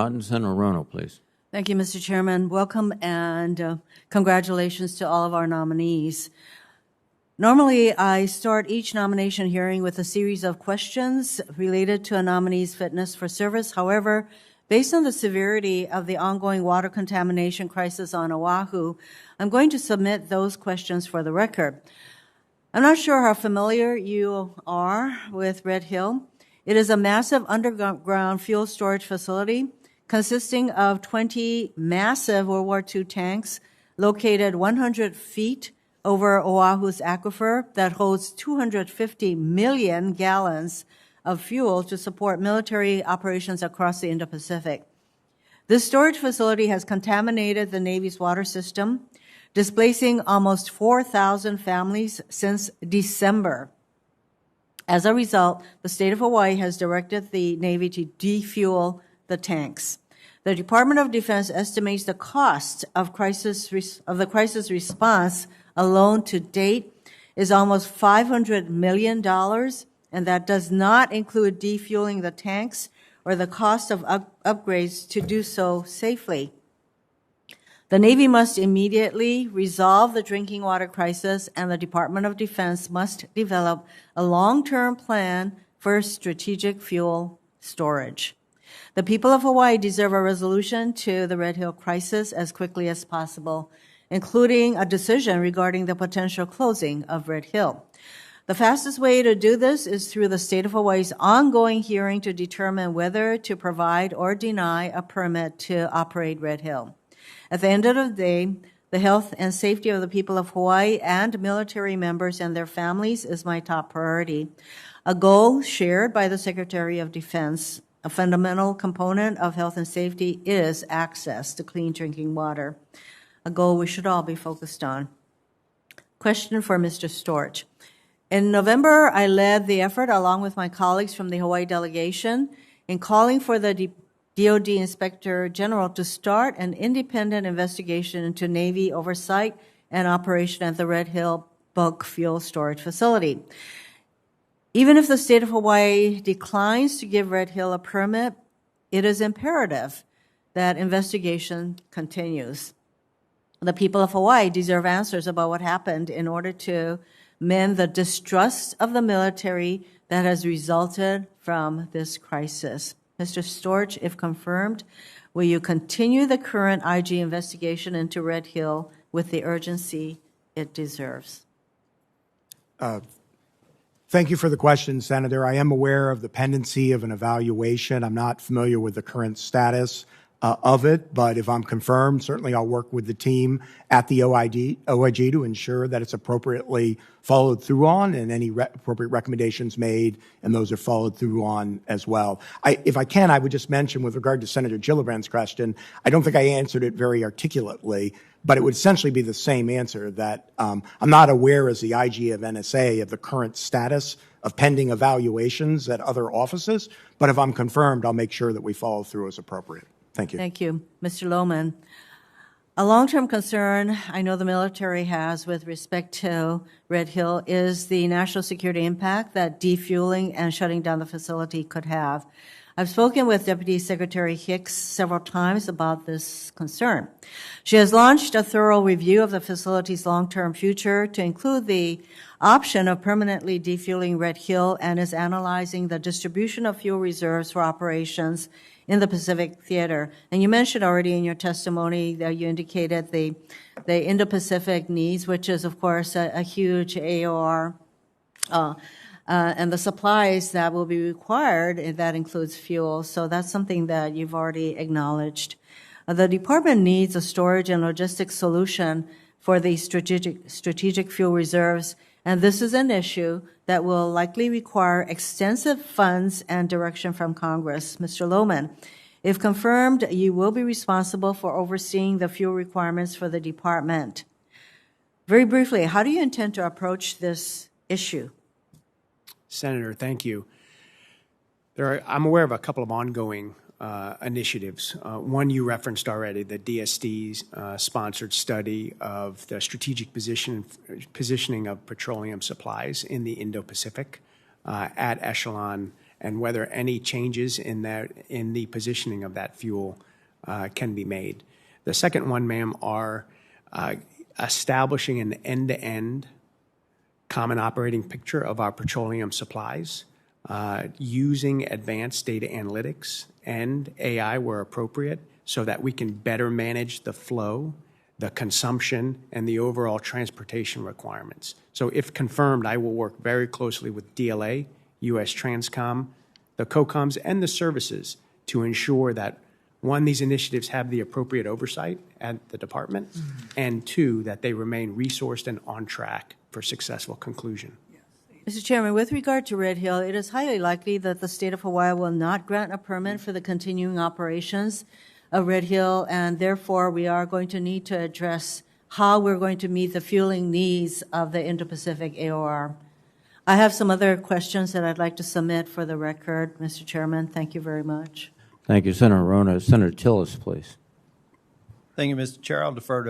Senator Hirono, please. Thank you, Mr. Chairman. Welcome and congratulations to all of our nominees. Normally, I start each nomination hearing with a series of questions related to a nominee's fitness for service. However, based on the severity of the ongoing water contamination crisis on Oahu, I'm going to submit those questions for the record. I'm not sure how familiar you are with Red Hill. It is a massive underground fuel storage facility consisting of 20 massive World War II tanks located 100 feet over Oahu's aquifer that holds 250 million gallons of fuel to support military operations across the Indo-Pacific. This storage facility has contaminated the Navy's water system, displacing almost 4,000 families since December. As a result, the state of Hawaii has directed the Navy to defuel the tanks. The Department of Defense estimates the cost of the crisis response alone to date is almost $500 million, and that does not include defueling the tanks or the cost of upgrades to do so safely. The Navy must immediately resolve the drinking water crisis, and the Department of Defense must develop a long-term plan for strategic fuel storage. The people of Hawaii deserve a resolution to the Red Hill crisis as quickly as possible, including a decision regarding the potential closing of Red Hill. The fastest way to do this is through the state of Hawaii's ongoing hearing to determine whether to provide or deny a permit to operate Red Hill. At the end of the day, the health and safety of the people of Hawaii and military members and their families is my top priority, a goal shared by the Secretary of Defense. A fundamental component of health and safety is access to clean drinking water, a goal we should all be focused on. Question for Mr. Storch. In November, I led the effort, along with my colleagues from the Hawaii delegation, in calling for the DoD Inspector General to start an independent investigation into Navy oversight and operation at the Red Hill bulk fuel storage facility. Even if the state of Hawaii declines to give Red Hill a permit, it is imperative that investigation continues. The people of Hawaii deserve answers about what happened in order to mend the distrust of the military that has resulted from this crisis. Mr. Storch, if confirmed, will you continue the current IG investigation into Red Hill with the urgency it deserves? Thank you for the question, Senator. I am aware of the pendency of an evaluation. I'm not familiar with the current status of it, but if I'm confirmed, certainly I'll work with the team at the OIG to ensure that it's appropriately followed through on and any appropriate recommendations made, and those are followed through on as well. If I can, I would just mention with regard to Senator Gillibrand's question, I don't think I answered it very articulately, but it would essentially be the same answer that I'm not aware as the IG of NSA of the current status of pending evaluations at other offices, but if I'm confirmed, I'll make sure that we follow through as appropriate. Thank you. Thank you. Mr. Lohman, a long-term concern I know the military has with respect to Red Hill is the national security impact that defueling and shutting down the facility could have. I've spoken with Deputy Secretary Hicks several times about this concern. She has launched a thorough review of the facility's long-term future to include the option of permanently defueling Red Hill and is analyzing the distribution of fuel reserves for operations in the Pacific Theater. And you mentioned already in your testimony that you indicated the Indo-Pacific needs, which is, of course, a huge AOR, and the supplies that will be required, that includes fuel. So that's something that you've already acknowledged. The department needs a storage and logistics solution for the strategic fuel reserves, and this is an issue that will likely require extensive funds and direction from Congress. Mr. Lohman, if confirmed, you will be responsible for overseeing the fuel requirements for the department. Very briefly, how do you intend to approach this issue? Senator, thank you. I'm aware of a couple of ongoing initiatives. One you referenced already, the DSD's sponsored study of the strategic positioning of petroleum supplies in the Indo-Pacific at echelon and whether any changes in the positioning of that fuel can be made. The second one, ma'am, are establishing an end-to-end common operating picture of our petroleum supplies, using advanced data analytics and AI where appropriate so that we can better manage the flow, the consumption, and the overall transportation requirements. So if confirmed, I will work very closely with DLA, U.S. Transcom, the COCOMs, and the services to ensure that, one, these initiatives have the appropriate oversight at the department, and two, that they remain resourced and on track for successful conclusion. Mr. Chairman, with regard to Red Hill, it is highly likely that the state of Hawaii will not grant a permit for the continuing operations of Red Hill, and therefore we are going to need to address how we're going to meet the fueling needs of the Indo-Pacific AOR. I have some other questions that I'd like to submit for the record, Mr. Chairman. Thank you very much. Thank you, Senator Hirono. Senator Tillis, please. Thank you, Mr. Chair. I'll defer to